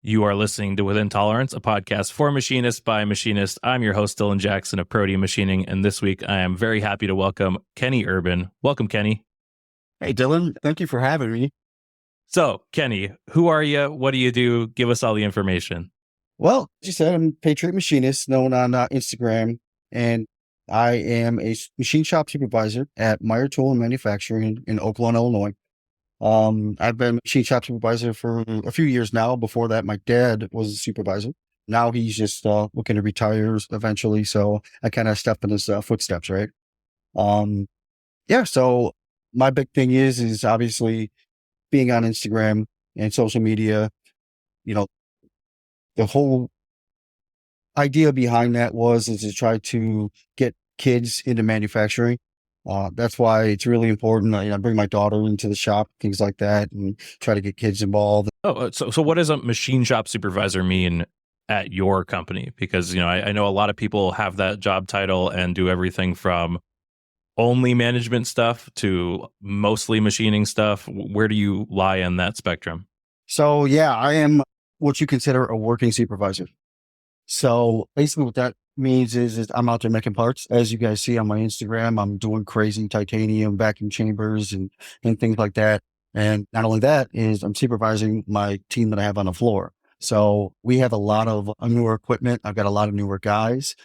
You are listening to Within Tolerance, a podcast for machinists by machinists. I'm your host, Dylan Jackson of Protein Machining, and this week I am very happy to welcome Kenny Urban. Welcome, Kenny. Hey, Dylan. Thank you for having me. So, Kenny, who are you? What do you do? Give us all the information. Well, as you said, I'm a Patriot Machinist, known on Instagram, and I am a machine shop supervisor at Meyer Tool and Manufacturing in Oakland, Illinois. I've been machine shop supervisor for a few years now. Before that, my dad was a supervisor. Now he's just looking to retire eventually, so I kind of stepped in his footsteps, right? So my big thing is obviously being on Instagram and social media. You know, the whole idea behind that is to try to get kids into manufacturing. That's why it's really important. I bring my daughter into the shop, things like that, and try to get kids involved. So what does a machine shop supervisor mean at your company? Because, I know a lot of people have that job title and do everything from only management stuff to mostly machining stuff. Where do you lie in that spectrum? So yeah, I am what you consider a working supervisor. So basically what that means is I'm out there making parts. As you guys see on my Instagram, I'm doing crazy titanium vacuum chambers and things like that. And not only that is I'm supervising my team that I have on the floor. So we have a lot of newer equipment. I've got a lot of newer guys.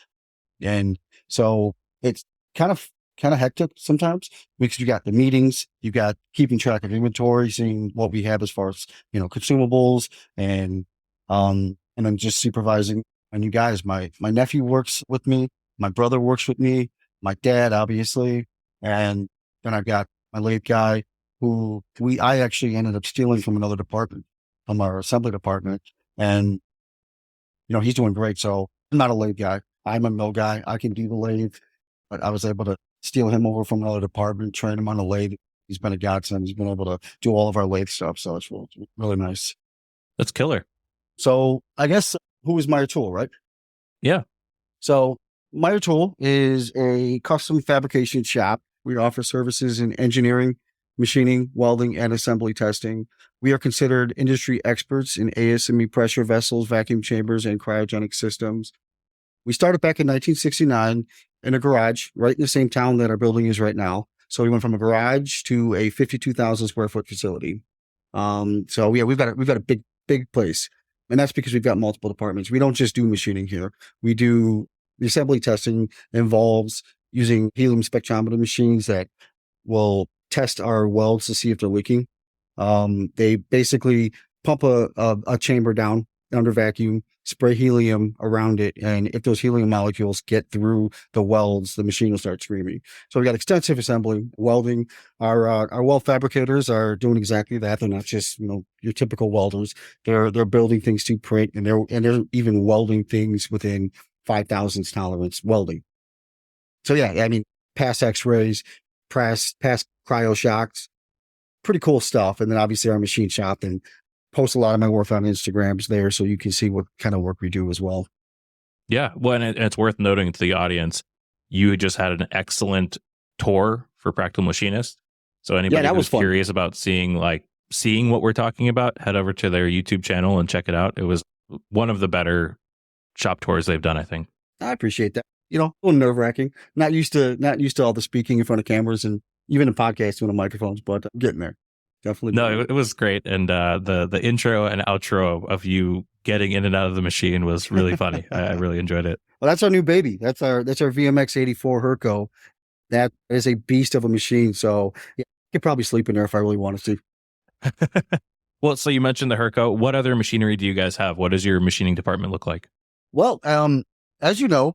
And so it's kind of hectic sometimes because you got the meetings, you got keeping track of inventory, seeing what we have as far as, consumables and then just supervising my new guys. My nephew works with me. My brother works with me. My dad, obviously. And then I've got my lathe guy who I actually ended up stealing from another department, from our assembly department. And, he's doing great. So I'm not a lathe guy. I'm a mill guy. I can do the lathe, but I was able to steal him over from another department, train him on the lathe. He's been a godsend. He's been able to do all of our lathe stuff. So it's really nice. That's killer. So I guess who is Meyer Tool, right? Yeah. So Meyer Tool is a custom fabrication shop. We offer services in engineering, machining, welding, and assembly testing. We are considered industry experts in ASME pressure vessels, vacuum chambers, and cryogenic systems. We started back in 1969 in a garage right in the same town that our building is right now. So we went from a garage to a 52,000 square foot facility. So yeah, we've got a big place. And that's because we've got multiple departments. We don't just do machining here. We do the assembly testing involves using helium spectrometer machines that will test our welds to see if they're leaking. They basically pump a chamber down under vacuum, spray helium around it, and if those helium molecules get through the welds, the machine will start screaming. So we got extensive assembly, welding. Our weld fabricators are doing exactly that. They're not just your typical welders. They're building things to print, and they're even welding things within 5 thousandths tolerance welding. So yeah, past X-rays, past cryo shocks, pretty cool stuff. And then obviously our machine shop, and post a lot of my work on Instagrams there, so you can see what kind of work we do as well. Yeah, well, and it's worth noting to the audience, you just had an excellent tour for Practical Machinist. So anybody who's curious about seeing what we're talking about, head over to their YouTube channel and check it out. It was one of the better shop tours they've done, I think. I appreciate that. A little nerve wracking. Not used to all the speaking in front of cameras and even in podcasting on microphones, but I'm getting there. Definitely. No, it was great. And the intro and outro of you getting in and out of the machine was really funny. I really enjoyed it. Well, that's our new baby. That's our VMX 84 Hurco. That is a beast of a machine. So yeah, I could probably sleep in there if I really wanted to. Well, so you mentioned the Hurco. What other machinery do you guys have? What does your machining department look like? Well, as you know,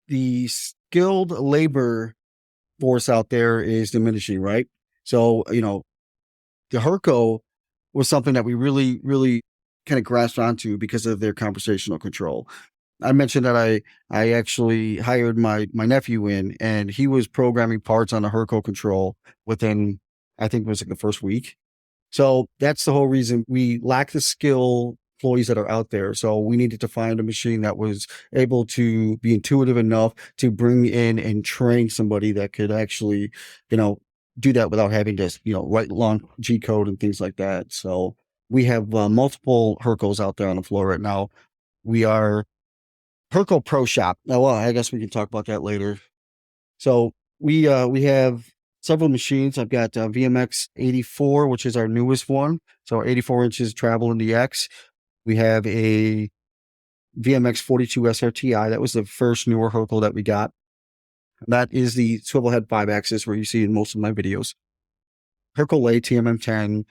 the skilled labor force out there is diminishing, right? So, the Hurco was something that we really, really kind of grasped onto because of their conversational control. I mentioned that I actually hired my nephew in, and he was programming parts on the Hurco control within, I think it was the first week. So that's the whole reason we lack the skill employees that are out there. So we needed to find a machine that was able to be intuitive enough to bring in and train somebody that could actually, do that without having to, write long G code and things like that. So We have multiple Hurcos out there on the floor right now. We are Hurco Pro Shop. Now, well, I guess we can talk about that later. So we have several machines. I've got VMX 84, which is our newest one. So 84 inches travel in the X. We have a VMX 42 SRTI. That was the first newer Hurco that we got. That is the swivel head 5-axis where you see in most of my videos. Hurco Lay TMM10.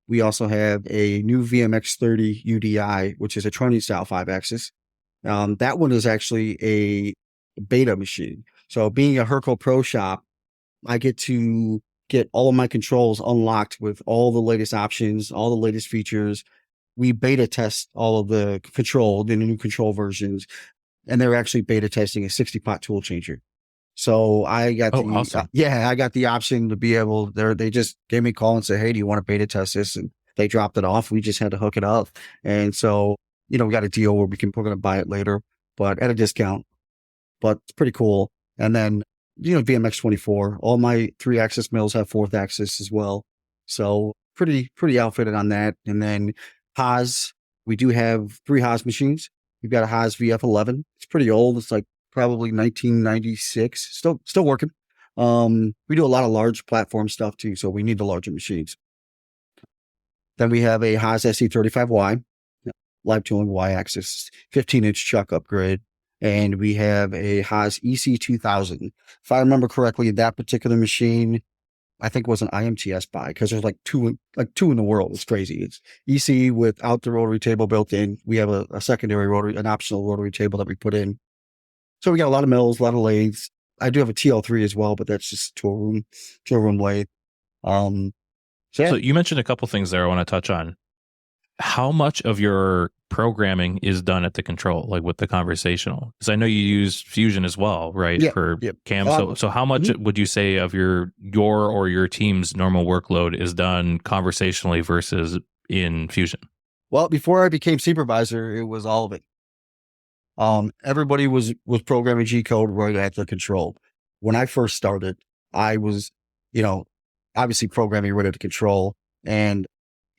We also have a new VMX 30 UDI, which is a trunnion style 5-axis. That one is actually a beta machine. So being a Hurco Pro shop, I get to get all of my controls unlocked with all the latest options, all the latest features. We beta test all of the new control versions, and they're actually beta testing a 60-pot tool changer. So I got awesome. I got the option to be able they just gave me a call and said, hey, do you want to beta test this? And they dropped it off. We just had to hook it up. And so, we got a deal where we're going to buy it later, but at a discount, but it's pretty cool. And then, VMX 24, all my 3-axis mills have 4th axis as well. So pretty outfitted on that. And then Haas, we do have 3 Haas machines. We've got a Haas VF11. It's pretty old. It's like probably 1996. Still working. We do a lot of large platform stuff too, so we need the larger machines. Then we have a Haas SE35Y, live tooling Y-axis, 15-inch chuck upgrade. And we have a Haas EC2000. If I remember correctly, that particular machine, I think was an IMTS buy because there's like two in the world. It's crazy. It's EC without the rotary table built in. We have a secondary rotary, an optional rotary table that we put in. So we got a lot of mills, a lot of lathes. I do have a TL3 as well, but that's just tool room lathe. So you mentioned a couple things there I want to touch on. How much of your programming is done at the control, like with the conversational? Because I know you use Fusion as well, right? Yeah, for yep. CAM. So how much would you say of your or your team's normal workload is done conversationally versus in Fusion? Well, before I became supervisor, it was all of it. Everybody was programming G code right at the control. When I first started, I was, obviously programming right at the control. And,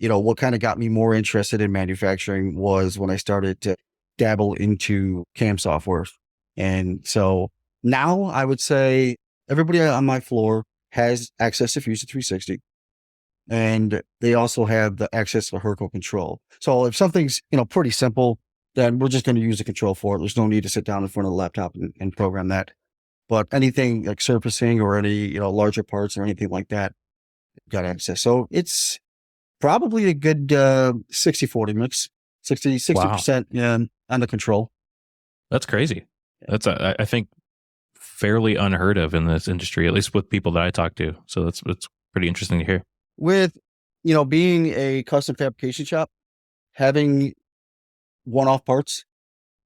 what kind of got me more interested in manufacturing was when I started to dabble into CAM software. And so now I would say everybody on my floor has access to Fusion 360. And they also have the access to Hurco control. So if something's, pretty simple, then we're just going to use the control for it. There's no need to sit down in front of the laptop and program that. But anything like surfacing or any, larger parts or anything like that, got access. So it's probably a good 60-40 mix, 60% on the control. That's crazy. That's, I think, fairly unheard of in this industry, at least with people that I talk to. So that's pretty interesting to hear. With, being a custom fabrication shop, having one-off parts,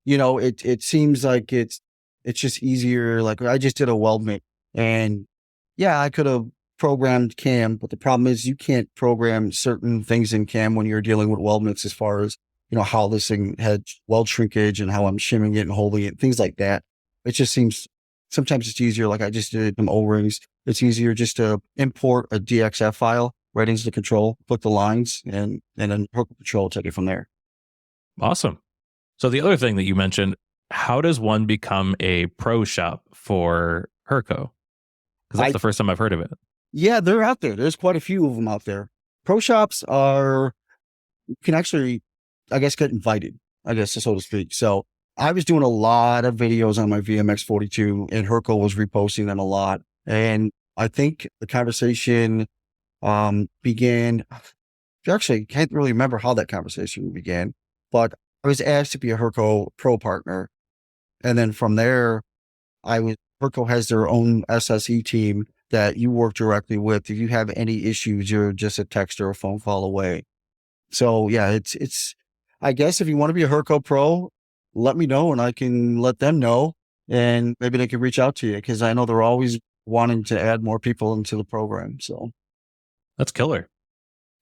it seems like it's just easier. Like I just did a weld mate, and I could have programmed CAM, but the problem is you can't program certain things in CAM when you're dealing with weld mix as far as, how this thing had weld shrinkage and how I'm shimming it and holding it, things like that. It just seems sometimes it's easier. Like I just did some O-rings. It's easier just to import a DXF file right into the control, click the lines, and then Hurco control, take it from there. Awesome. So the other thing that you mentioned, how does one become a pro shop for Hurco? Because that's the first time I've heard of it. Yeah, they're out there. There's quite a few of them out there. Pro shops you can actually, I guess, get invited, so to speak. So I was doing a lot of videos on my VMX 42 and Hurco was reposting them a lot. And I think the conversation began, actually can't really remember how that conversation began, but I was asked to be a Hurco Pro partner. And then from there, Hurco has their own SSE team that you work directly with. If you have any issues, you're just a text or a phone call away. So yeah, it's, I guess if you want to be a Hurco Pro, let me know and I can let them know and maybe they can reach out to you because I know they're always wanting to add more people into the program. So that's killer.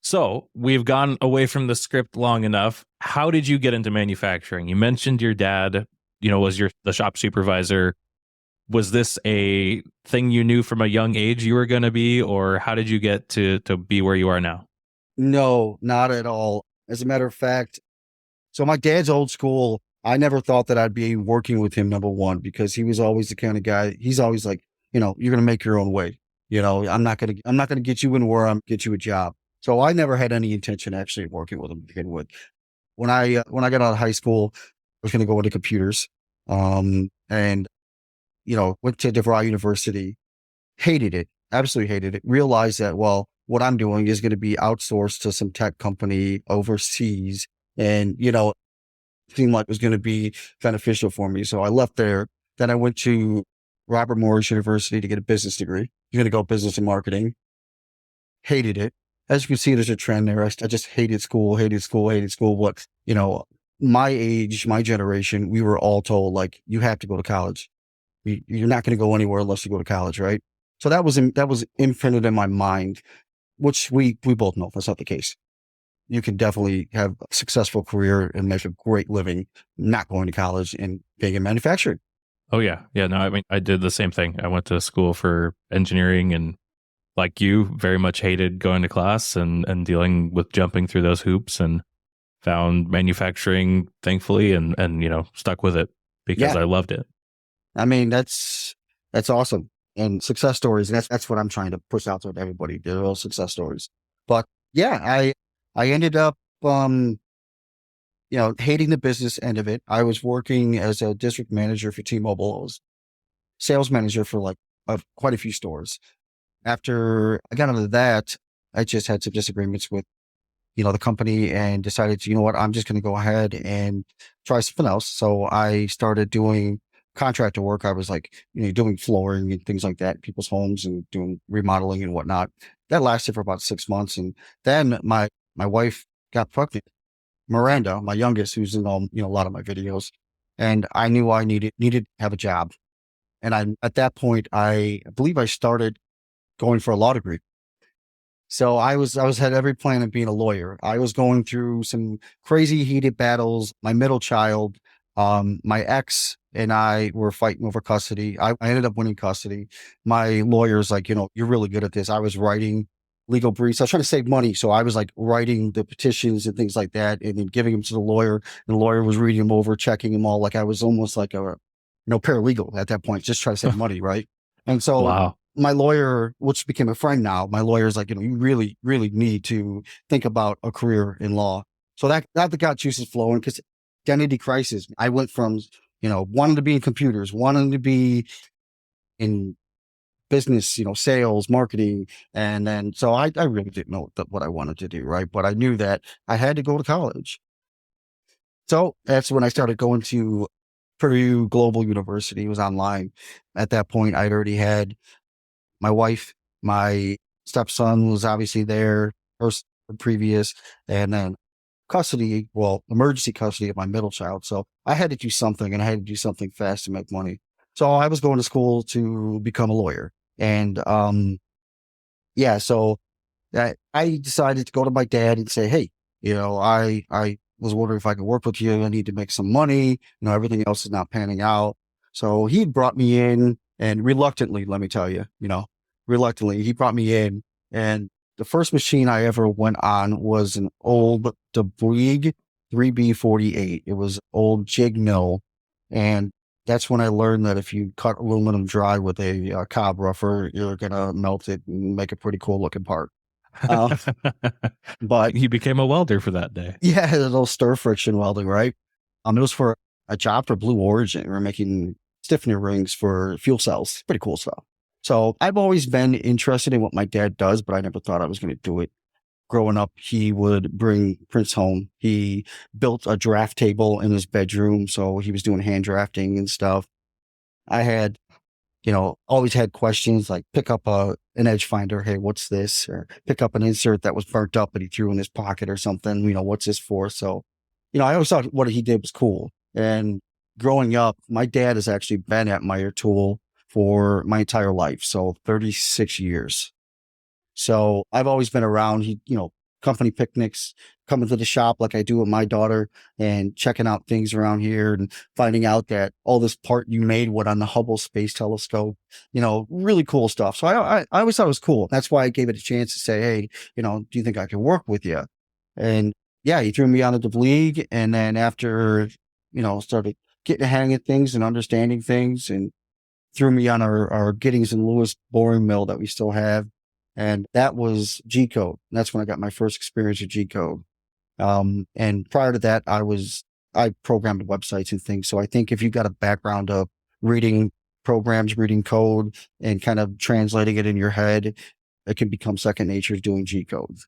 So we've gone away from the script long enough. How did you get into manufacturing? You mentioned your dad, was the shop supervisor. Was this a thing you knew from a young age you were going to be, or how did you get to be where you are now? No, not at all. As a matter of fact, so my dad's old school. I never thought that I'd be working with him, number one, because he was always the kind of guy, he's always like, you're going to make your own way. I'm not going to get you in where I'm get you a job. So I never had any intention actually of working with him to begin with. When I got out of high school, I was going to go into computers. And went to DeVry University, hated it, absolutely hated it. Realized that, well, what I'm doing is going to be outsourced to some tech company overseas. And, seemed like it was going to be beneficial for me. So I left there. Then I went to Robert Morris University to get a business degree. I'm going to go business and marketing. Hated it. As you can see, there's a trend there. I just hated school. But, my age, my generation, we were all told, like, you have to go to college. You're not going to go anywhere unless you go to college, right? So that was imprinted in my mind, which we both know that's not the case. You can definitely have a successful career and make a great living not going to college and being in manufacturing. Oh, yeah. Yeah. No, I mean, I did the same thing. I went to school for engineering and, like you, very much hated going to class and dealing with jumping through those hoops, and found manufacturing, thankfully, and stuck with it because I loved it. I mean, that's awesome. And success stories. And that's what I'm trying to push out to everybody. They're all success stories. But yeah, I ended up, hating the business end of it. I was working as a district manager for T-Mobile. I was sales manager for quite a few stores. After I got into that, I just had some disagreements with, the company, and decided, you know what, I'm just going to go ahead and try something else. So I started doing contractor work. I was doing flooring and things like that in people's homes and doing remodeling and whatnot. That lasted for about 6 months. And then my wife got pregnant, Miranda, my youngest, who's in a lot of my videos. And I knew I needed to have a job. And at that point, I believe I started going for a law degree. So I had every plan of being a lawyer. I was going through some crazy heated battles. My middle child, my ex and I were fighting over custody. I ended up winning custody. My lawyer's like, you're really good at this. I was writing legal briefs. I was trying to save money. So I was writing the petitions and things like that, and then giving them to the lawyer. And the lawyer was reading them over, checking them all. Like I was almost like a paralegal at that point, just trying to save money. Right. And so wow. My lawyer, which became a friend now, my lawyer's like, you really, really need to think about a career in law. So that got juices flowing, because identity crisis. I went from, wanting to be in computers, wanting to be in business, sales, marketing. And then, so I really didn't know what I wanted to do. Right. But I knew that I had to go to college. So that's when I started going to Purdue Global University. It was online. At that point, I'd already had my wife, my stepson was obviously there, first previous, and then emergency custody of my middle child. So I had to do something, and I had to do something fast to make money. So I was going to school to become a lawyer. And, so I decided to go to my dad and say, hey, I was wondering if I could work with you. I need to make some money. Everything else is not panning out. So he brought me in, and reluctantly, let me tell you, he brought me in, and the first machine I ever went on was an old Deboig 3B48. It was old jig mill. And that's when I learned that if you cut aluminum dry with a cob rougher, you're going to melt it and make a pretty cool looking part. But you became a welder for that day. Yeah, a little stir friction welding, right? It was for a job for Blue Origin. We were making stiffener rings for fuel cells. Pretty cool stuff. So I've always been interested in what my dad does, but I never thought I was going to do it. Growing up, he would bring prints home. He built a draft table in his bedroom, so he was doing hand drafting and stuff. I had, always had questions like pick up an edge finder. Hey, what's this? Or pick up an insert that was burnt up and he threw in his pocket or something. What's this for? So, I always thought what he did was cool. And growing up, my dad has actually been at Meyer Tool for my entire life. So 36 years. So I've always been around. Company picnics, coming to the shop like I do with my daughter, and checking out things around here and finding out that all this part you made went on the Hubble Space Telescope, really cool stuff. So I always thought it was cool. That's why I gave it a chance to say, hey, do you think I can work with you? And yeah, he threw me out of the league. And then after, started getting the hang of things and understanding things, and threw me on our Giddings and Lewis boring mill that we still have. And that was G code. That's when I got my first experience with G code. And prior to that, I programmed websites and things. So I think if you got a background of reading programs, reading code, and kind of translating it in your head, it can become second nature doing G code.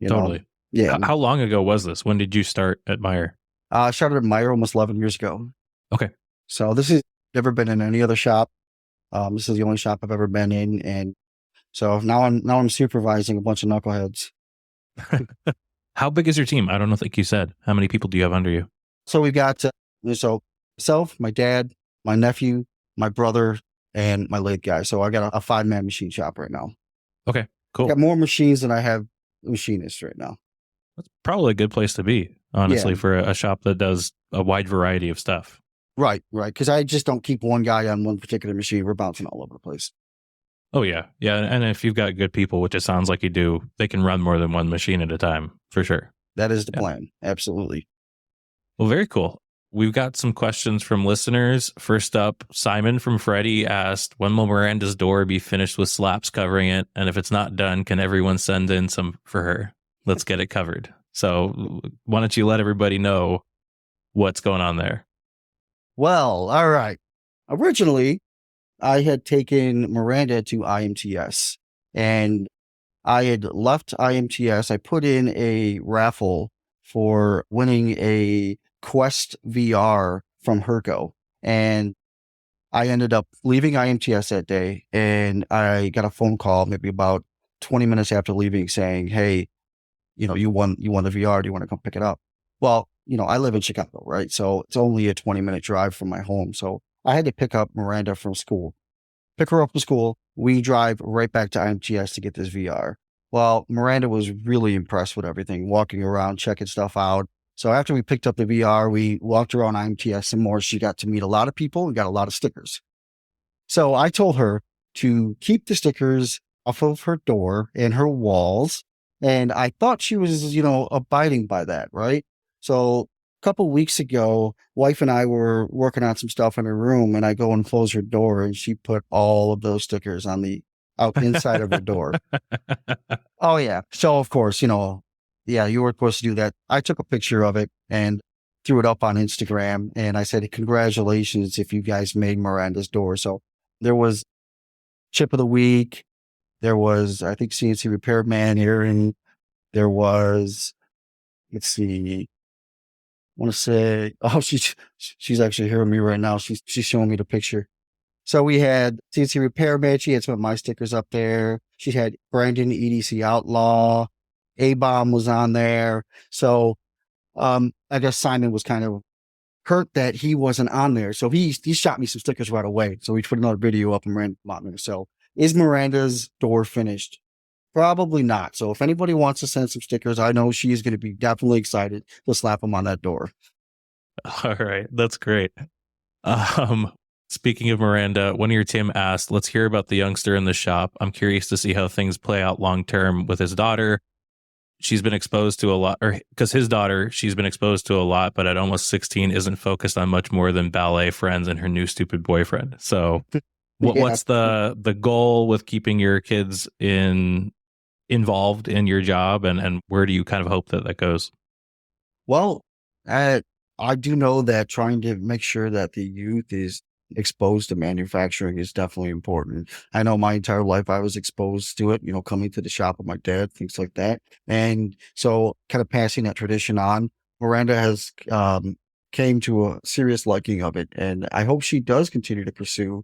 Totally. Yeah. How long ago was this? When did you start at Meyer? I started at Meyer almost 11 years ago. Okay. So this has never been in any other shop. This is the only shop I've ever been in. And so now I'm supervising a bunch of knuckleheads. How big is your team? I don't think you said. How many people do you have under you? So we've got, myself, my dad, my nephew, my brother, and my lathe guy. So I got a 5-man machine shop right now. Okay, cool. I got more machines than I have machinists right now. That's probably a good place to be, honestly, for a shop that does a wide variety of stuff. Right. Because I just don't keep one guy on one particular machine. We're bouncing all over the place. Oh, yeah. Yeah. And if you've got good people, which it sounds like you do, they can run more than one machine at a time, for sure. That is the plan. Absolutely. Well, very cool. We've got some questions from listeners. First up, Simon from Freddie asked, when will Miranda's door be finished with slaps covering it? And if it's not done, can everyone send in some for her? Let's get it covered. So why don't you let everybody know what's going on there? Well, all right. Originally, I had taken Miranda to IMTS, and I had left IMTS. I put in a raffle for winning a Quest VR from Hurco, and I ended up leaving IMTS that day, and I got a phone call maybe about 20 minutes after leaving saying, hey, you won the VR. Do you want to come pick it up? Well, I live in Chicago, right? So it's only a 20-minute drive from my home. So I had to pick up Miranda from school. Pick her up from school. We drive right back to IMTS to get this VR. Well, Miranda was really impressed with everything, walking around, checking stuff out. So after we picked up the VR, we walked around IMTS some more. She got to meet a lot of people and got a lot of stickers. So I told her to keep the stickers off of her door and her walls. And I thought she was, abiding by that, right? So a couple of weeks ago, wife and I were working on some stuff in her room, and I go and close her door, and she put all of those stickers on the inside of her door. Oh yeah. So of course, you were supposed to do that. I took a picture of it and threw it up on Instagram, and I said, congratulations if you guys made Miranda's door. So there was Chip of the Week. There was, I think, CNC Repairman here, and there was, let's see, I want to say, oh, she's actually hearing me right now. She's showing me the picture. So we had CNC Repairman. She had some of my stickers up there. She had Brandon EDC Outlaw. A-Bomb was on there. So I guess Simon was kind of hurt that he wasn't on there. So he shot me some stickers right away. So we put another video up and ran on there. So is Miranda's door finished? Probably not. So if anybody wants to send some stickers, I know she is going to be definitely excited to slap them on that door. All right. That's great. Speaking of Miranda, one of your Tim asked, let's hear about the youngster in the shop. I'm curious to see how things play out long-term with his daughter. She's been exposed to a lot, or because his daughter, she's been exposed to a lot, but at almost 16 isn't focused on much more than ballet friends and her new stupid boyfriend. So what's the goal with keeping your kids involved in your job, and where do you kind of hope that goes? Well, I do know that trying to make sure that the youth is exposed to manufacturing is definitely important. I know my entire life I was exposed to it, coming to the shop with my dad, things like that. And so kind of passing that tradition on, Miranda has came to a serious liking of it. And I hope she does continue to pursue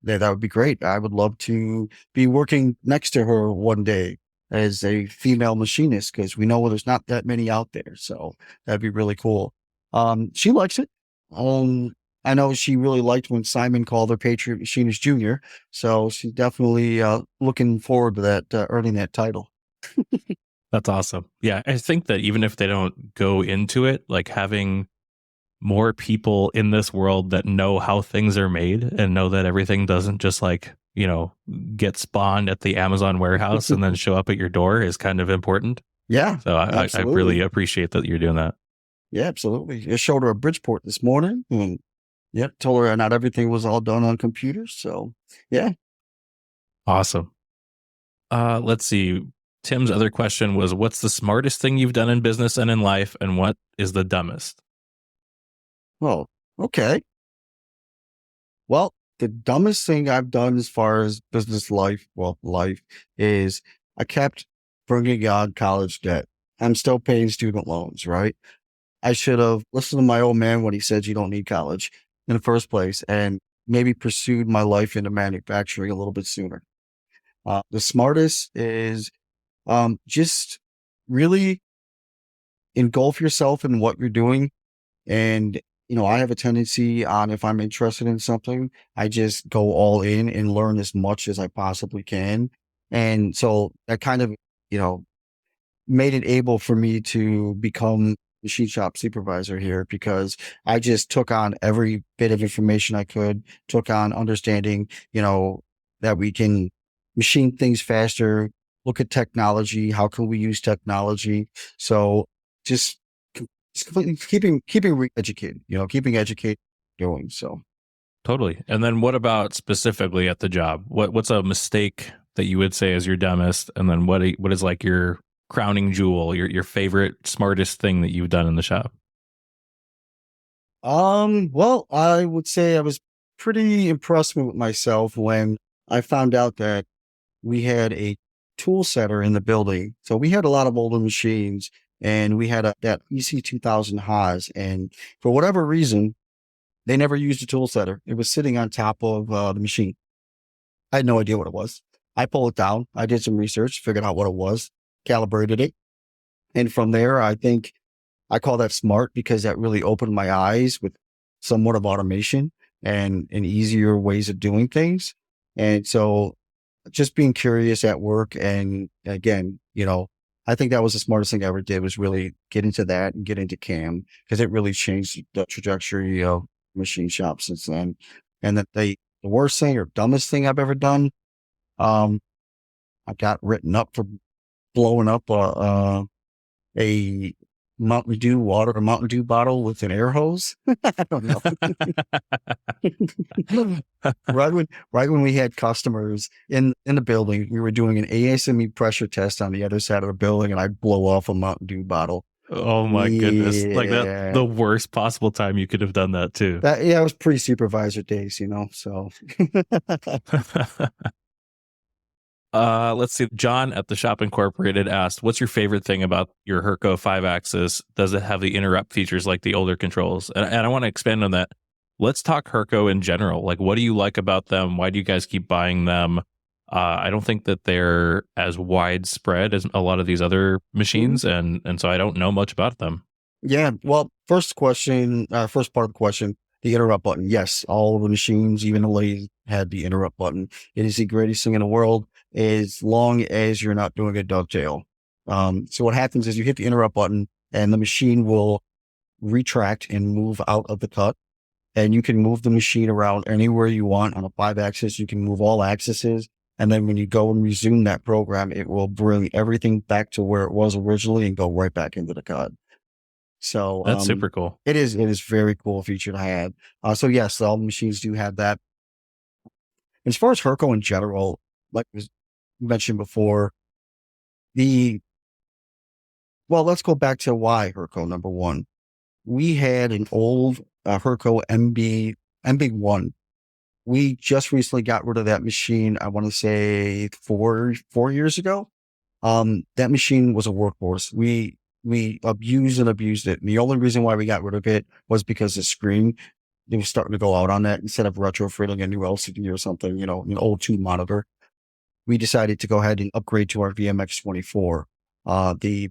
that. That would be great. I would love to be working next to her one day as a female machinist, because we know there's not that many out there. So that'd be really cool. She likes it. I know she really liked when Simon called her Patriot Machinist Junior. So she's definitely looking forward to that, earning that title. That's awesome. Yeah, I think that even if they don't go into it, like having more people in this world that know how things are made and know that everything doesn't just get spawned at the Amazon warehouse and then show up at your door is kind of important. Yeah, So I really appreciate that you're doing that. Yeah, absolutely. I showed her a Bridgeport this morning, and told her not everything was all done on computers. So yeah. Awesome. Let's see. Tim's other question was, what's the smartest thing you've done in business and in life, and what is the dumbest? Well, okay. Well, the dumbest thing I've done as far as business life, is I kept bringing on college debt. I'm still paying student loans, right? I should have listened to my old man when he said you don't need college in the first place, and maybe pursued my life into manufacturing a little bit sooner. The smartest is just really engulf yourself in what you're doing. And, I have a tendency on, if I'm interested in something, I just go all in and learn as much as I possibly can. And so that kind of, you know, made it able for me to become machine shop supervisor here, because I just took on every bit of information I could, took on understanding, that we can machine things faster, look at technology, how can we use technology. So just, just completely keeping re-educated, keeping educated going. So Totally. And then what about specifically at the job? What's a mistake that you would say is your dumbest? And then what is like your crowning jewel, your favorite, smartest thing that you've done in the shop? Well, I would say I was pretty impressed with myself when I found out that we had a tool setter in the building. So we had a lot of older machines, and we had that EC2000 Haas. And for whatever reason, they never used a tool setter. It was sitting on top of the machine. I had no idea what it was. I pulled it down. I did some research, figured out what it was, calibrated it. And from there, I think I call that smart, because that really opened my eyes with somewhat of automation and easier ways of doing things. And so just being curious at work. And again, I think that was the smartest thing I ever did, was really get into that and get into CAM, because it really changed the trajectory of machine shop since then. And that the worst thing or dumbest thing I've ever done, I got written up for blowing up a Mountain Dew water, a Mountain Dew bottle with an air hose. I don't know. right when we had customers in the building, we were doing an ASME pressure test on the other side of the building, and I'd blow off a Mountain Dew bottle. Oh my goodness. Like that, the worst possible time you could have done that too. It was pre-supervisor days, so. Let's see. John at the Shop Incorporated asked, what's your favorite thing about your Hurco 5-axis? Does it have the interrupt features like the older controls? And I want to expand on that. Let's talk Hurco in general. Like, what do you like about them? Why do you guys keep buying them? I don't think that they're as widespread as a lot of these other machines. Mm-hmm. And so I don't know much about them. Yeah. Well, first part of the question, the interrupt button. Yes, all of the machines, even the lathe, had the interrupt button. It is the greatest thing in the world, as long as you're not doing a dovetail. So what happens is you hit the interrupt button, and the machine will retract and move out of the cut. And you can move the machine around anywhere you want on a 5-axis. You can move all axes. And then when you go and resume that program, it will bring everything back to where it was originally and go right back into the cut. So that's super cool. It is very cool feature to have. So yes, all the machines do have that. As far as Hurco in general, like was mentioned before, let's go back to why Hurco. Number one, we had an old Hurco MB1. We just recently got rid of that machine. I want to say 4 years ago. That machine was a workhorse. We abused it. And the only reason why we got rid of it was because the screen, it was starting to go out on that. Instead of retrofitting a new LCD or something, an old tube monitor, we decided to go ahead and upgrade to our VMX24. The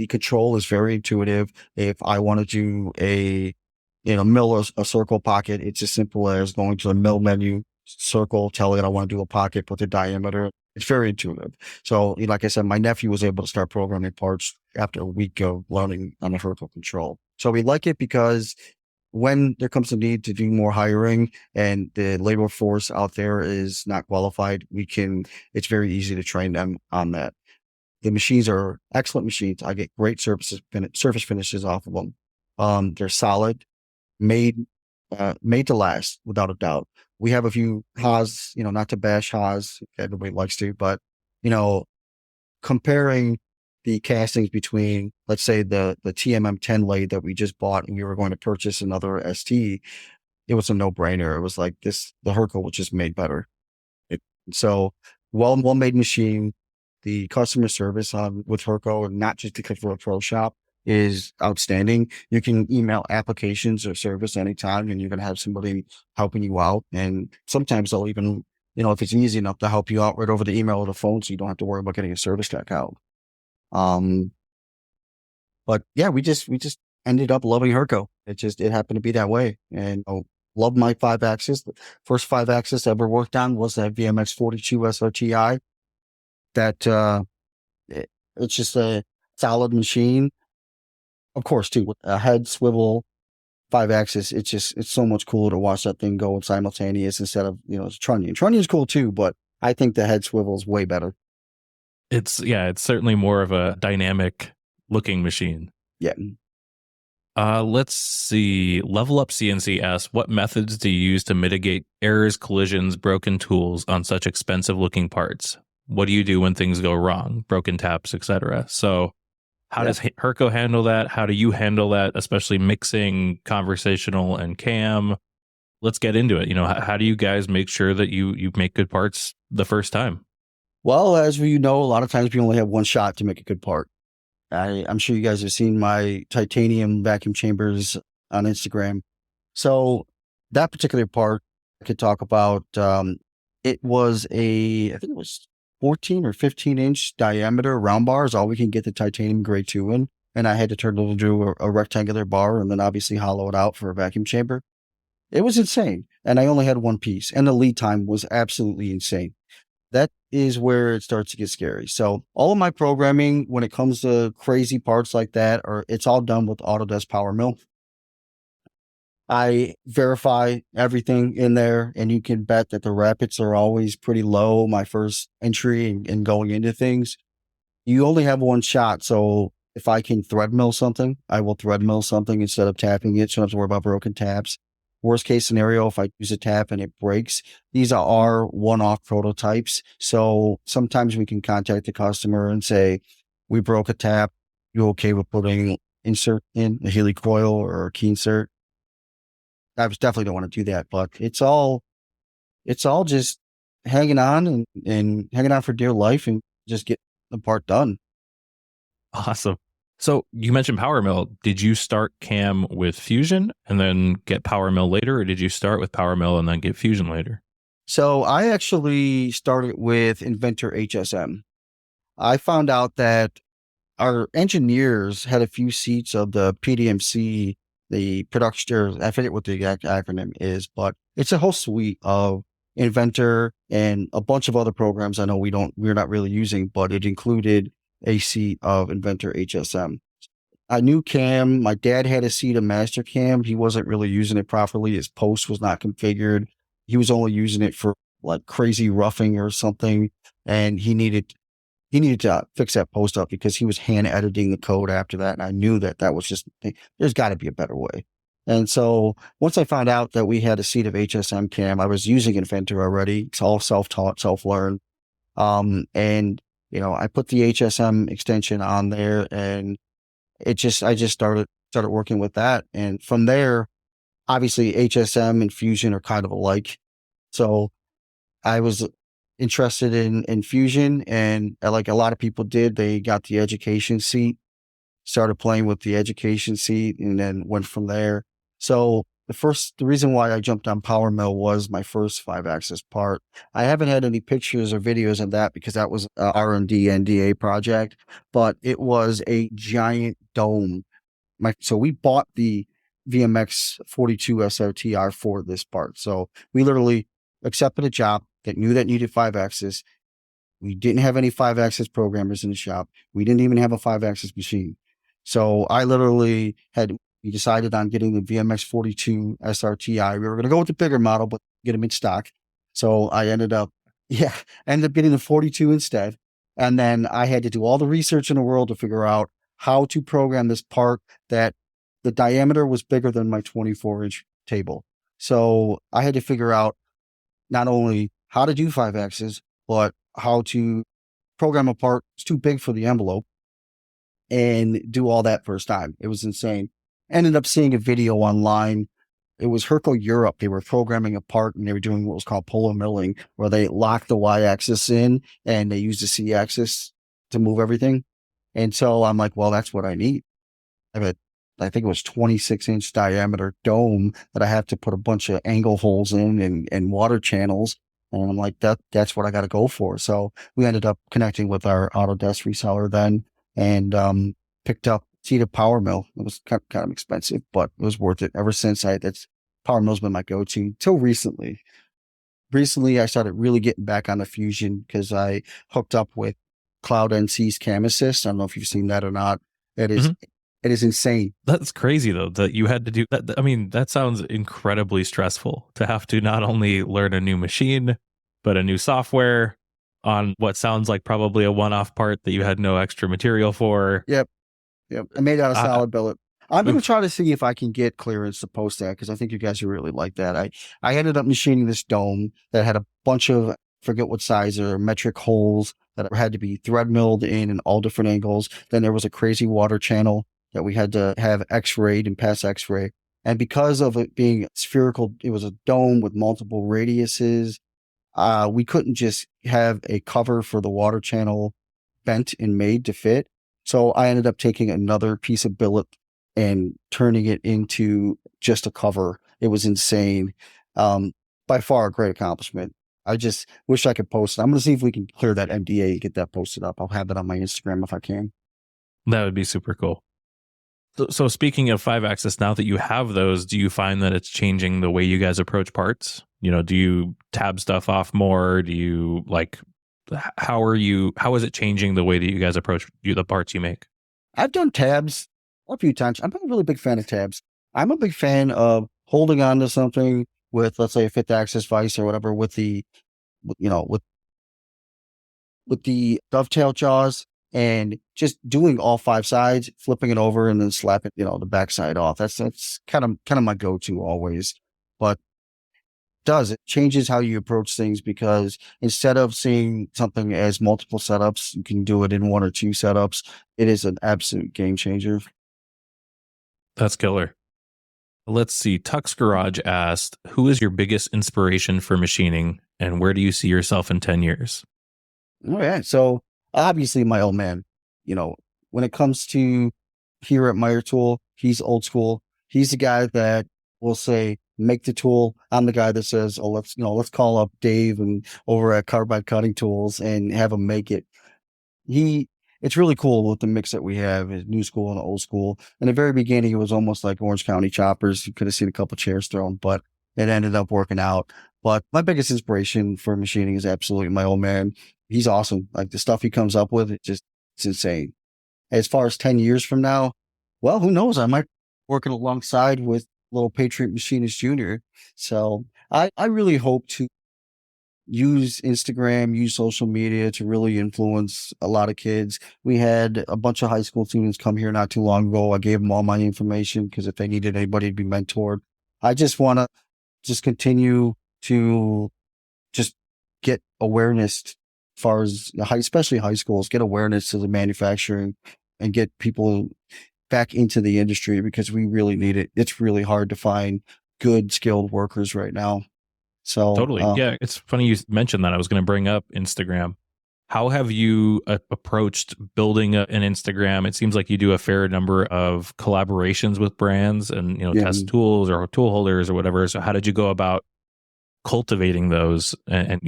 control is very intuitive. If I want to do mill a circle pocket, it's as simple as going to the mill menu, circle, tell it I want to do a pocket, put the diameter. It's very intuitive. So, like I said, my nephew was able to start programming parts after a week of learning on the Hurco control. So we like it because when there comes a need to do more hiring and the labor force out there is not qualified, it's very easy to train them on that. The machines are excellent machines. I get great surface finishes off of them. They're solid, made to last without a doubt. We have a few Haas, not to bash Haas, everybody likes to, but comparing the castings between, let's say, the TMM 10 lathe that we just bought and we were going to purchase another ST, it was a no-brainer. It was like the Hurco was just made better. So well-made machine. The customer service with Hurco, and not just to for a pro shop, is outstanding. You can email applications or service anytime, and you're going to have somebody helping you out. And sometimes they'll even, if it's easy enough, to help you out right over the email or the phone, so you don't have to worry about getting a service tech out. But yeah, we just ended up loving Hurco. It happened to be that way. And love my 5-axis. The first 5-axis I ever worked on was that VMX 42 SRTI. That it's just a solid machine. Of course, too, with a head swivel 5-axis, it's so much cooler to watch that thing go simultaneous instead of, Trunnion. Trunnion's cool too, but I think the head swivel is way better. It's certainly more of a dynamic looking machine. Yeah. Let's see. Level Up CNC asks, what methods do you use to mitigate errors, collisions, broken tools on such expensive looking parts? What do you do when things go wrong, broken taps, etc.? So how does Hurco handle that? How do you handle that, especially mixing conversational and cam? Let's get into it. How do you guys make sure that you make good parts the first time? Well, as a lot of times we only have one shot to make a good part. I'm sure you guys have seen my titanium vacuum chambers on Instagram. So that particular part I could talk about. It was I think it was 14 or 15 inch diameter round bar is all we can get the titanium grade 2 in. And I had to turn it into a rectangular bar and then obviously hollow it out for a vacuum chamber. It was insane. And I only had one piece, and the lead time was absolutely insane. That is where it starts to get scary. So all of my programming, when it comes to crazy parts like that, it's all done with Autodesk Power Mill. I verify everything in there, and you can bet that the rapids are always pretty low. My first entry and going into things, you only have one shot. So if I can thread mill something, I will thread mill something instead of tapping it. So I don't have to worry about broken taps. Worst case scenario, if I use a tap and it breaks, these are one-off prototypes. So sometimes we can contact the customer and say, we broke a tap. You okay with putting insert in a Healy coil or a key insert? I definitely don't want to do that, but it's all just hanging on and hanging on for dear life and just get the part done. Awesome. So you mentioned Power Mill. Did you start CAM with Fusion and then get Power Mill later, or did you start with Power Mill and then get Fusion later? So I actually started with Inventor HSM. I found out that our engineers had a few seats of the PDMC, the production, I forget what the exact acronym is, but it's a whole suite of Inventor and a bunch of other programs I know we're not really using, but it included a seat of Inventor HSM. I knew CAM. My dad had a seat of Master CAM. He wasn't really using it properly. His post was not configured. He was only using it for like crazy roughing or something. And he needed to fix that post up because he was hand editing the code after that. And I knew that was just, there's got to be a better way. And so once I found out that we had a seat of HSM CAM, I was using Inventor already. It's all self-taught, self-learned. And I put the HSM extension on there, and I just started working with that. And from there, obviously HSM and Fusion are kind of alike. So I was interested in Fusion, and like a lot of people did, they got the education seat, started playing with the education seat, and then went from there. So the reason why I jumped on Power Mill was my first 5-axis part. I haven't had any pictures or videos of that because that was a R&D NDA project, but it was a giant dome. So we bought the VMX 42 SRTR for this part. So we literally accepted a job that needed 5-axis. We didn't have any 5-axis programmers in the shop. We didn't even have a 5-axis machine. So we decided on getting the VMX 42 SRTI. We were going to go with the bigger model, but get them in stock. So I ended up getting the 42 instead. And then I had to do all the research in the world to figure out how to program this part that the diameter was bigger than my 24-inch table. So I had to figure out not only how to do 5-axis, but how to program a part that's too big for the envelope and do all that first time. It was insane. Ended up seeing a video online. It was Hurco Europe. They were programming a part and they were doing what was called polo milling, where they locked the y-axis in and they used the c-axis to move everything. And so I'm like, well, that's what I need. I think it was 26-inch diameter dome that I have to put a bunch of angle holes in and water channels. And I'm like, that's what I got to go for. So we ended up connecting with our Autodesk reseller then and picked up Cheetah Power Mill. It was kind of expensive, but it was worth it. Ever since that's Power Mill's been my go-to till recently. Recently, I started really getting back on the Fusion because I hooked up with Cloud NC's Cam Assist. I don't know if you've seen that or not. It is It is insane. That's crazy though, that you had to do that. I mean, that sounds incredibly stressful to have to not only learn a new machine, but a new software on what sounds like probably a one-off part that you had no extra material for. Yep. I made out a solid billet. I'm going to try to see if I can get clearance to post that because I think you guys would really like that. I ended up machining this dome that had a bunch of, forget what size or metric holes that had to be thread milled in all different angles. Then there was a crazy water channel that we had to have x-rayed and pass x-ray. And because of it being spherical, it was a dome with multiple radiuses. We couldn't just have a cover for the water channel bent and made to fit. So I ended up taking another piece of billet and turning it into just a cover. It was insane. By far a great accomplishment. I just wish I could post it. I'm going to see if we can clear that MDA and get that posted up. I'll have that on my Instagram if I can. That would be super cool. So speaking of 5-axis, now that you have those, do you find that it's changing the way you guys approach parts? Do you tab stuff off more? Do you how is it changing the way that you guys approach the parts you make? I've done tabs a few times. I'm a really big fan of tabs. I'm a big fan of holding on to something with, let's say, a 5th-axis vise or whatever with the dovetail jaws and just doing all 5 sides, flipping it over and then slapping, the back side off. That's kind of my go-to always. But it changes how you approach things because instead of seeing something as multiple setups, you can do it in 1 or 2 setups. It is an absolute game changer. That's killer. Let's see. Tux Garage asked, who is your biggest inspiration for machining and where do you see yourself in 10 years? Oh, yeah. So obviously my old man, when it comes to here at Meyer Tool, he's old school. He's the guy that will say, make the tool. I'm the guy that says, oh, let's call up Dave and over at Carbide Cutting Tools and have him make it. It's really cool with the mix that we have, is new school and old school. In the very beginning, it was almost like Orange County choppers. You could have seen a couple chairs thrown, but it ended up working out. But my biggest inspiration for machining is absolutely my old man. He's awesome. Like the stuff he comes up with, it's insane. As far as 10 years from now, well, who knows? I might working alongside with little Patriot Machinist Jr. So I really hope to use Instagram, use social media to really influence a lot of kids. We had a bunch of high school students come here not too long ago. I gave them all my information because if they needed anybody to be mentored, I just want to just continue to just get awareness as far as especially high schools, get awareness to the manufacturing and get people back into the industry because we really need it. It's really hard to find good skilled workers right now. So totally. Yeah. It's funny you mentioned that. I was going to bring up Instagram. How have you approached building an Instagram? It seems like you do a fair number of collaborations with brands and, test tools or tool holders or whatever. So how did you go about cultivating those? And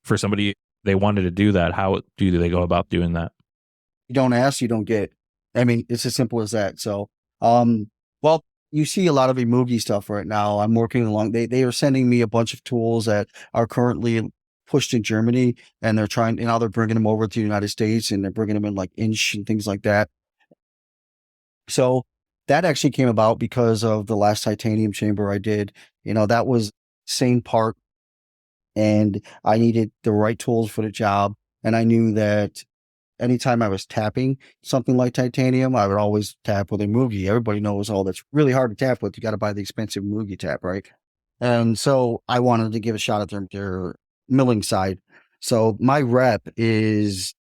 for somebody, they wanted to do that. How do they go about doing that? You don't ask, you don't get. I mean, it's as simple as that. So, well, you see a lot of Imugi stuff right now. I'm working along. They are sending me a bunch of tools that are currently pushed in Germany, and now they're bringing them over to the United States, and they're bringing them in like inch and things like that. So that actually came about because of the last titanium chamber I did. That was same part, and I needed the right tools for the job, and I knew that anytime I was tapping something like titanium, I would always tap with a Mugi. Everybody knows, oh, that's really hard to tap with. You got to buy the expensive Mugi tap, right? And so I wanted to give a shot at their milling side. So my rep is,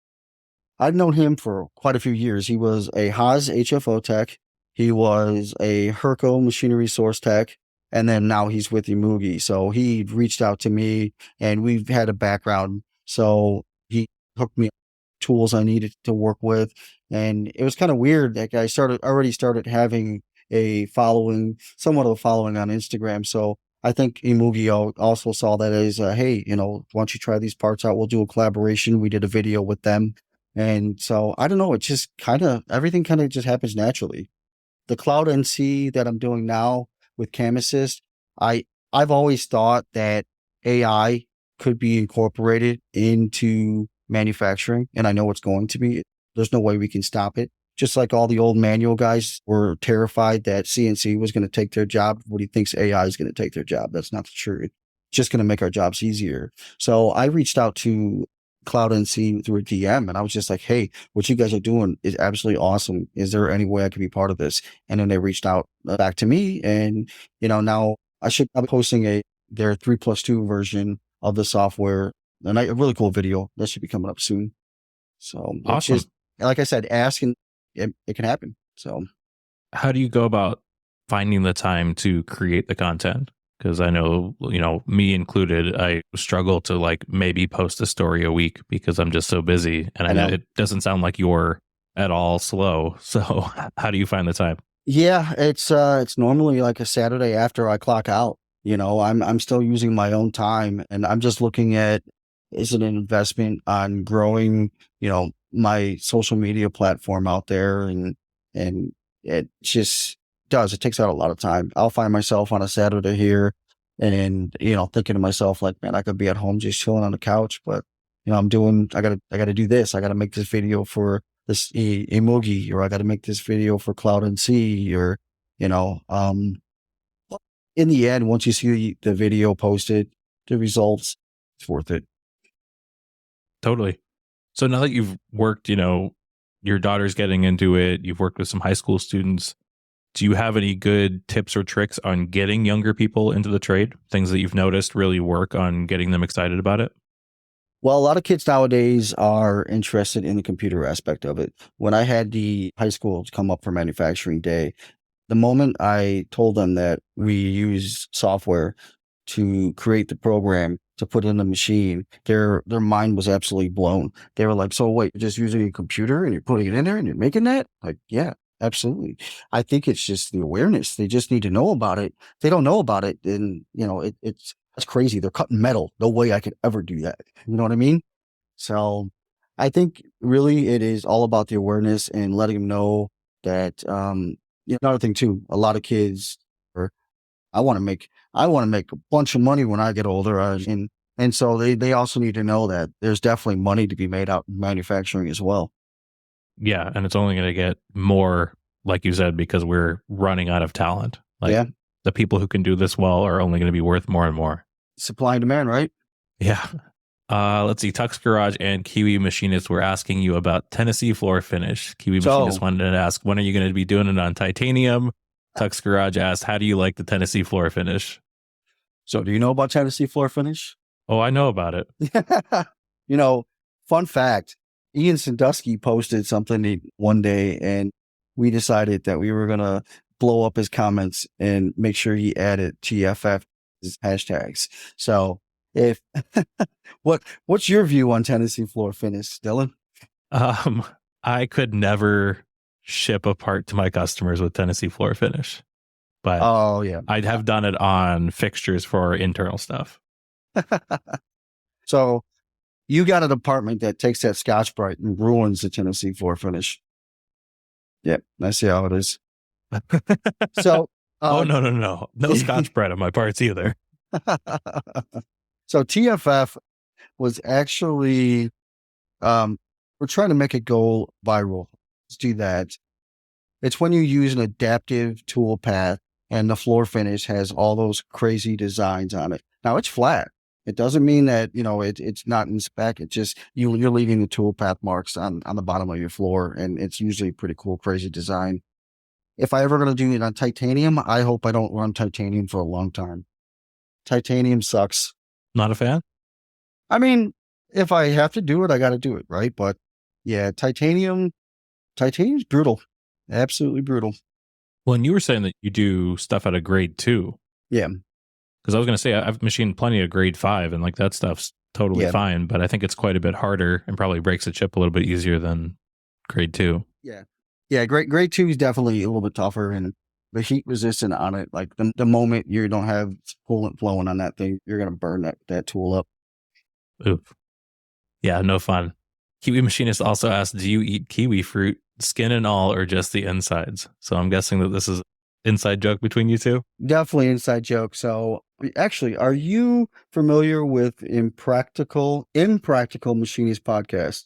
I've known him for quite a few years. He was a Haas HFO tech. He was a Hurco machinery source tech. And then now he's with Imugi. So he reached out to me and we've had a background. So he hooked me up with tools I needed to work with. And it was kind of weird. Like I already started having a following, somewhat of a following on Instagram. So I think Imugi also saw that as, hey, why don't you try these parts out? We'll do a collaboration. We did a video with them. And so I don't know, it just everything kind of just happens naturally. The Cloud NC that I'm doing now with Cam Assist, I've always thought that AI could be incorporated into manufacturing, and I know it's going to be. There's no way we can stop it. Just like all the old manual guys were terrified that CNC was going to take their job, everybody thinks AI is going to take their job. That's not the truth. It's just going to make our jobs easier. So I reached out to Cloud NC through a DM, and I was just like, hey, what you guys are doing is absolutely awesome. Is there any way I could be part of this? And then they reached out back to me, and now I should be posting their 3+2 version of the software, and a really cool video that should be coming up soon. So awesome. Just, like I said, ask and it can happen. So how do you go about finding the time to create the content? Because I know, me included, I struggle to maybe post a story a week because I'm just so busy. And I know it doesn't sound like you're at all slow. So how do you find the time? Yeah, it's normally like a Saturday after I clock out. I'm still using my own time, and I'm just looking at, is it an investment on growing, my social media platform out there, and it just does. It takes out a lot of time. I'll find myself on a Saturday here and, thinking to myself like, man, I could be at home just chilling on the couch, but I gotta do this. I gotta make this video for this Imugi, or I gotta make this video for Cloud NC, or, in the end, once you see the video posted, the results, it's worth it. Totally. So now that you've worked, your daughter's getting into it, you've worked with some high school students. Do you have any good tips or tricks on getting younger people into the trade? Things that you've noticed really work on getting them excited about it? Well, a lot of kids nowadays are interested in the computer aspect of it. When I had the high schools come up for manufacturing day, the moment I told them that we use software to create the program to put in the machine, their mind was absolutely blown. They were like, so wait, you're just using a computer and you're putting it in there and you're making that? Like, yeah, absolutely. I think it's just the awareness. They just need to know about it. If they don't know about it, then, that's crazy. They're cutting metal. No way I could ever do that. You know what I mean? So I think really it is all about the awareness and letting them know that, another thing too, a lot of kids are, I want to make a bunch of money when I get older. And so they also need to know that there's definitely money to be made out in manufacturing as well. Yeah. And it's only going to get more, like you said, because we're running out of talent. The people who can do this well are only going to be worth more and more. Supply and demand, right? Yeah. Let's see. Tux Garage and Kiwi Machinist were asking you about Tennessee floor finish. Kiwi Machinist wanted to ask, when are you going to be doing it on titanium? Tux Garage asked, how do you like the Tennessee floor finish? So do you know about Tennessee floor finish? Oh, I know about it. Fun fact, Ian Sandusky posted something one day, and we decided that we were going to blow up his comments and make sure he added TFF as hashtags. So if what's your view on Tennessee floor finish, Dylan? I could never ship a part to my customers with Tennessee floor finish, but I'd have done it on fixtures for internal stuff. So you got a department that takes that Scotch-Brite and ruins the Tennessee floor finish. Yep, I see how it is. So no Scotch-Brite on my parts either. So TFF was actually, we're trying to make it go viral. Let's do that. It's when you use an adaptive tool path and the floor finish has all those crazy designs on it. Now it's flat. It doesn't mean that, it's not in spec. It's just you're leaving the tool path marks on the bottom of your floor, and it's usually pretty cool, crazy design. If I ever going to do it on titanium, I hope I don't run titanium for a long time. Titanium sucks. Not a fan? I mean, if I have to do it, I got to do it, right? But yeah, titanium's brutal. Absolutely brutal. Well, and you were saying that you do stuff at a grade 2. Yeah. Because I was going to say, I've machined plenty of grade 5, and like that stuff's totally fine, but I think it's quite a bit harder and probably breaks the chip a little bit easier than grade 2. Yeah. Yeah, grade 2 is definitely a little bit tougher, and the heat resistant on it, like the moment you don't have coolant flowing on that thing, you're going to burn that tool up. Oof. Yeah, no fun. Kiwi Machinist also asked, do you eat kiwi fruit, skin and all, or just the insides? So I'm guessing that this is an inside joke between you two? Definitely inside joke. So actually, are you familiar with Impractical Machinist podcast?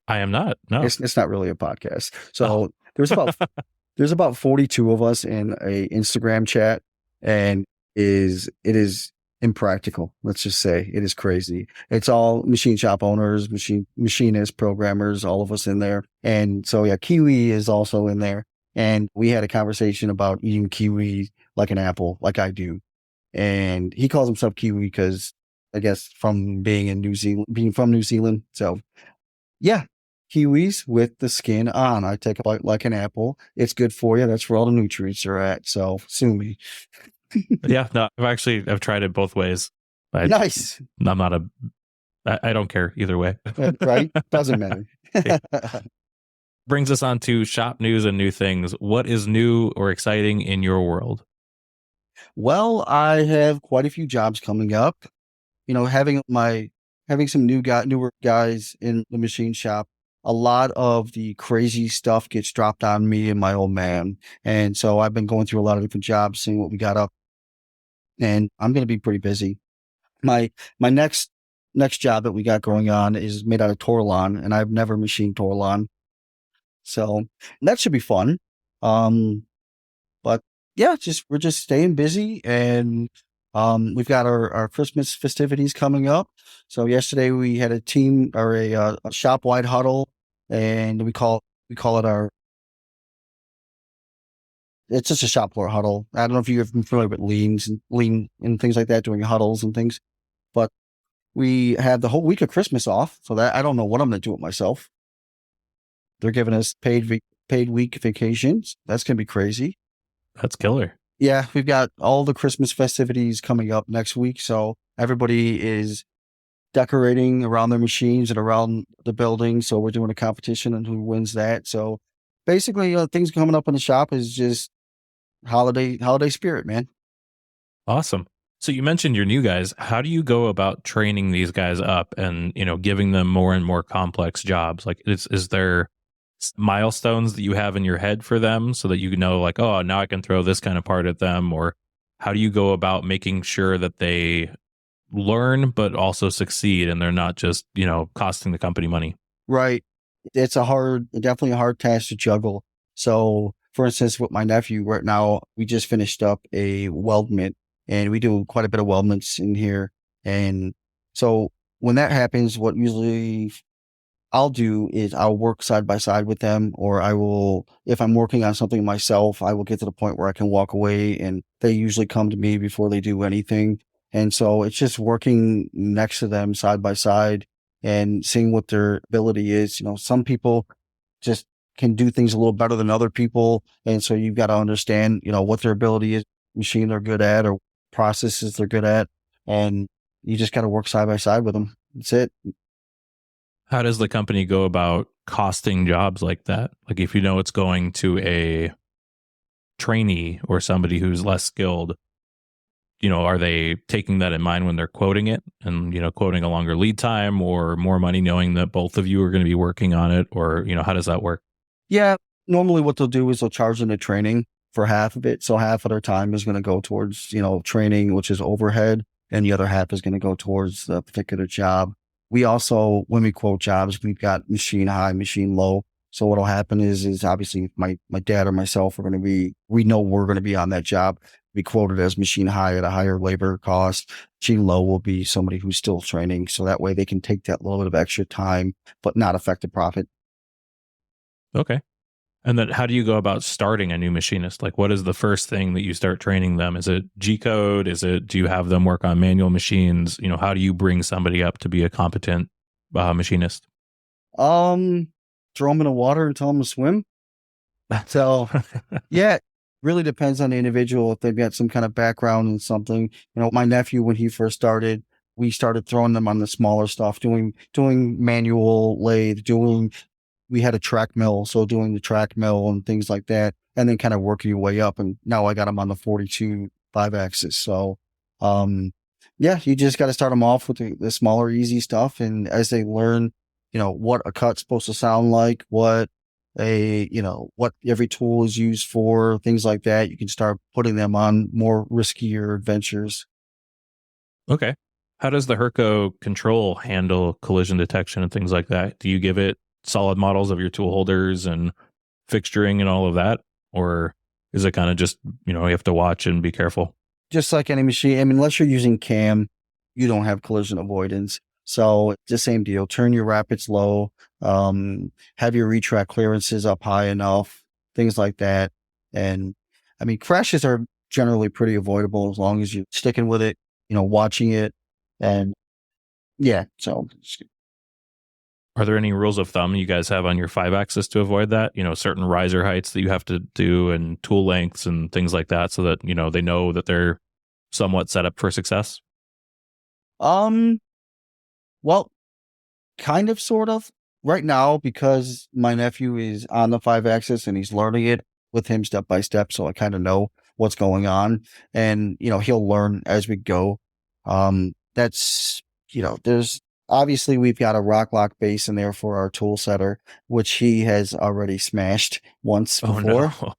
I am not. No. It's not really a podcast. So there's about 42 of us in a Instagram chat, and it is impractical. Let's just say it is crazy. It's all machine shop owners, machinists, programmers, all of us in there. And so yeah, Kiwi is also in there. And we had a conversation about eating kiwi like an apple, like I do. And he calls himself Kiwi because I guess from being from New Zealand. So yeah, kiwis with the skin on. I take a bite like an apple. It's good for you. That's where all the nutrients are at. So sue me. Yeah, no, I've tried it both ways. Nice. I don't care either way. Right? Doesn't matter. Brings us on to shop news and new things. What is new or exciting in your world? Well, I have quite a few jobs coming up. Having some newer guys in the machine shop, a lot of the crazy stuff gets dropped on me and my old man. And so I've been going through a lot of different jobs, seeing what we got up, and I'm going to be pretty busy. My next job that we got going on is made out of Torlon, and I've never machined Torlon. So that should be fun. But yeah, we're just staying busy, and we've got our Christmas festivities coming up. So yesterday we had a team or a shop wide huddle, and we call it it's just a shop floor huddle. I don't know if you're familiar with lean and things like that, doing huddles and things, but we have the whole week of Christmas off. So that I don't know what I'm going to do with myself. They're giving us paid week vacations. That's going to be crazy. That's killer. Yeah, we've got all the Christmas festivities coming up next week. So everybody is decorating around their machines and around the building. So we're doing a competition on who wins that. So basically, things coming up in the shop is just holiday spirit, man. Awesome. So you mentioned your new guys. How do you go about training these guys up and, giving them more and more complex jobs? Like, is there milestones that you have in your head for them so that you know, like, oh, now I can throw this kind of part at them? Or how do you go about making sure that they learn but also succeed and they're not just, costing the company money? Right. It's definitely a hard task to juggle. So for instance, with my nephew right now, we just finished up a weldment, and we do quite a bit of weldments in here. And so when that happens, what usually I'll do is I'll work side by side with them, or I will, if I'm working on something myself, I will get to the point where I can walk away, and they usually come to me before they do anything. And so it's just working next to them side by side and seeing what their ability is. Some people just can do things a little better than other people. And so you've got to understand, what their ability is, machine they're good at, or processes they're good at. And you just got to work side by side with them. That's it. How does the company go about costing jobs like that? Like, if it's going to a trainee or somebody who's less skilled, are they taking that in mind when they're quoting it and, quoting a longer lead time or more money, knowing that both of you are going to be working on it? Or, how does that work? Yeah. Normally what they'll do is they'll charge them the training for half of it. So half of their time is going to go towards, training, which is overhead. And the other half is going to go towards the particular job. We also, when we quote jobs, we've got machine high, machine low. So what'll happen is obviously my dad or myself we know we're going to be on that job. be quoted as machine high at a higher labor cost. Machine low will be somebody who's still training. So that way they can take that little bit of extra time, but not affect the profit. Okay. And then how do you go about starting a new machinist? Like, what is the first thing that you start training them? Is it G code? Do you have them work on manual machines? How do you bring somebody up to be a competent machinist? Throw them in the water and tell them to swim. So yeah, really depends on the individual. If they've got some kind of background in something, my nephew, when he first started, we started throwing them on the smaller stuff, doing manual lathe, we had a track mill. So doing the track mill and things like that, and then kind of working your way up. And now I got them on the 42 5-axis. So, yeah, you just got to start them off with the smaller, easy stuff. And as they learn, what a cut's supposed to sound like, what every tool is used for, things like that, you can start putting them on more riskier adventures. Okay. How does the Hurco control handle collision detection and things like that? Do you give it solid models of your tool holders and fixturing and all of that? Or is it kind of just, you have to watch and be careful? Just like any machine. I mean, unless you're using CAM, you don't have collision avoidance. So it's the same deal. Turn your rapids low, have your retract clearances up high enough, things like that. And I mean, crashes are generally pretty avoidable as long as you're sticking with it, watching it. And yeah, so. Are there any rules of thumb you guys have on your 5-axis to avoid that? Certain riser heights that you have to do and tool lengths and things like that so that, they know that they're somewhat set up for success? Well, kind of, sort of. Right now, because my nephew is on the 5-axis and he's learning it with him step by step, so I kind of know what's going on, and he'll learn as we go. That's there's obviously we've got a rock lock base in there for our tool setter, which he has already smashed once before. No.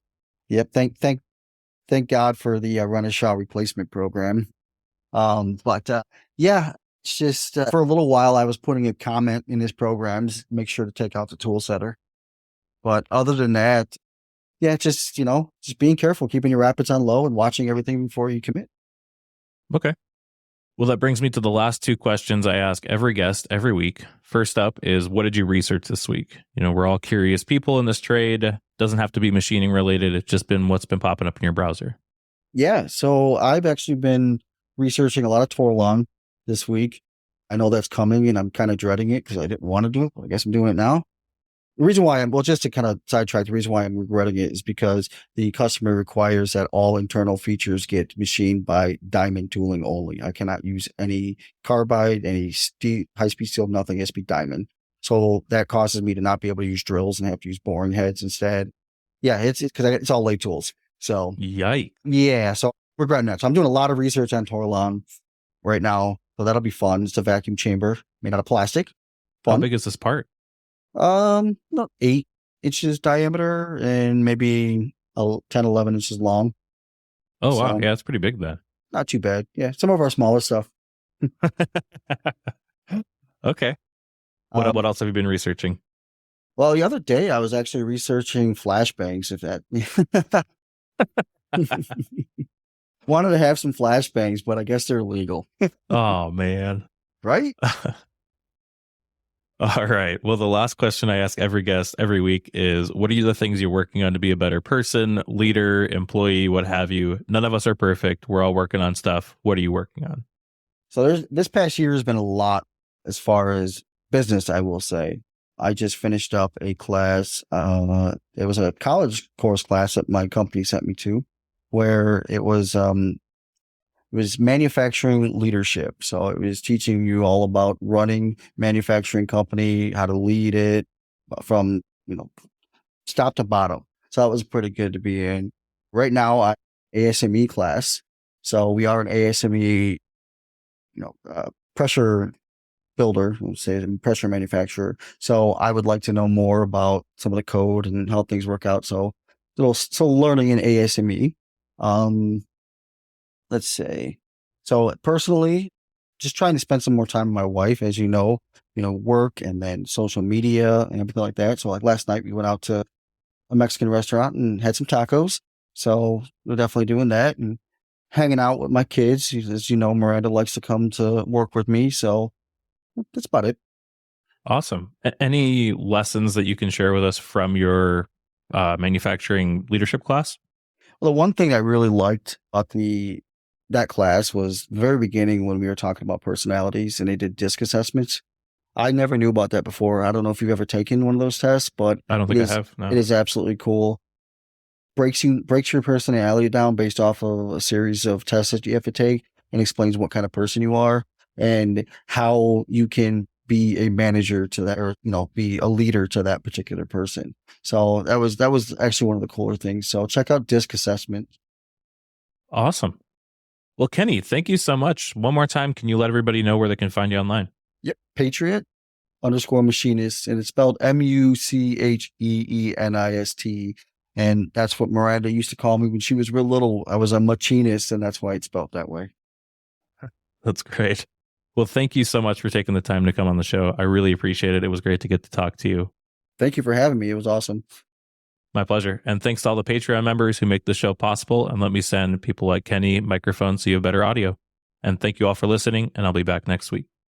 Yep. Thank God for the Renishaw replacement program. But yeah. It's just for a little while, I was putting a comment in his programs, make sure to take out the tool setter. But other than that, yeah, just being careful, keeping your rapids on low and watching everything before you commit. Okay. Well, that brings me to the last two questions I ask every guest every week. First up is, what did you research this week? We're all curious people in this trade. Doesn't have to be machining related. It's just been what's been popping up in your browser. Yeah. So I've actually been researching a lot of Torlon this week. I know that's coming and I'm kind of dreading it because I didn't want to do it, but I guess I'm doing it now. The reason why just to kind of sidetrack, the reason why I'm regretting it is because the customer requires that all internal features get machined by diamond tooling only. I cannot use any carbide, any high-speed steel, nothing. It has to be diamond. So that causes me to not be able to use drills and have to use boring heads instead. Yeah, it's because it's all lathe tools. So yikes. Yeah, so regretting that. So I'm doing a lot of research on Torlon right now. So that'll be fun. It's a vacuum chamber made out of plastic. Fun. How big is this part? About 8 inches diameter and maybe 10, 11 inches long. Oh, wow. Yeah, that's pretty big then. Not too bad. Yeah, some of our smaller stuff. Okay. What else have you been researching? Well, the other day I was actually researching flashbangs, if that... Wanted to have some flashbangs, but I guess they're illegal. Oh, man. Right? All right. Well, the last question I ask every guest every week is, what are the things you're working on to be a better person, leader, employee, what have you? None of us are perfect. We're all working on stuff. What are you working on? So this past year has been a lot as far as business, I will say. I just finished up a class. It was a college course class that my company sent me to, where it was manufacturing leadership. So it was teaching you all about running manufacturing company, how to lead it from, top to bottom. So that was pretty good to be in. Right now, I ASME class. So we are an ASME, pressure builder, let's say pressure manufacturer. So I would like to know more about some of the code and how things work out. So learning in ASME. Let's say, so personally, just trying to spend some more time with my wife, as work and then social media and everything like that. So like last night we went out to a Mexican restaurant and had some tacos. So we're definitely doing that. And hanging out with my kids. As you know, Miranda likes to come to work with me. So that's about it. Awesome. Any lessons that you can share with us from your manufacturing leadership class? Well, the one thing I really liked about that class was the very beginning when we were talking about personalities and they did DISC assessments. I never knew about that before. I don't know if you've ever taken one of those tests, but I don't think I have. No. It is absolutely cool. Breaks your personality down based off of a series of tests that you have to take, and explains what kind of person you are and how you can be a manager to that, or be a leader to that particular person. So that was actually one of the cooler things. So check out DISC assessment. Awesome. Well, Kenny, thank you so much. One more time, can you let everybody know where they can find you online? Yep. Patriot_machinist, and it's spelled MUCHEENIST. And that's what Miranda used to call me when she was real little. I was a machinist, and that's why it's spelled that way. That's great. Well, thank you so much for taking the time to come on the show. I really appreciate it. It was great to get to talk to you. Thank you for having me. It was awesome. My pleasure. And thanks to all the Patreon members who make this show possible and let me send people like Kenny microphones so you have better audio. And thank you all for listening, and I'll be back next week.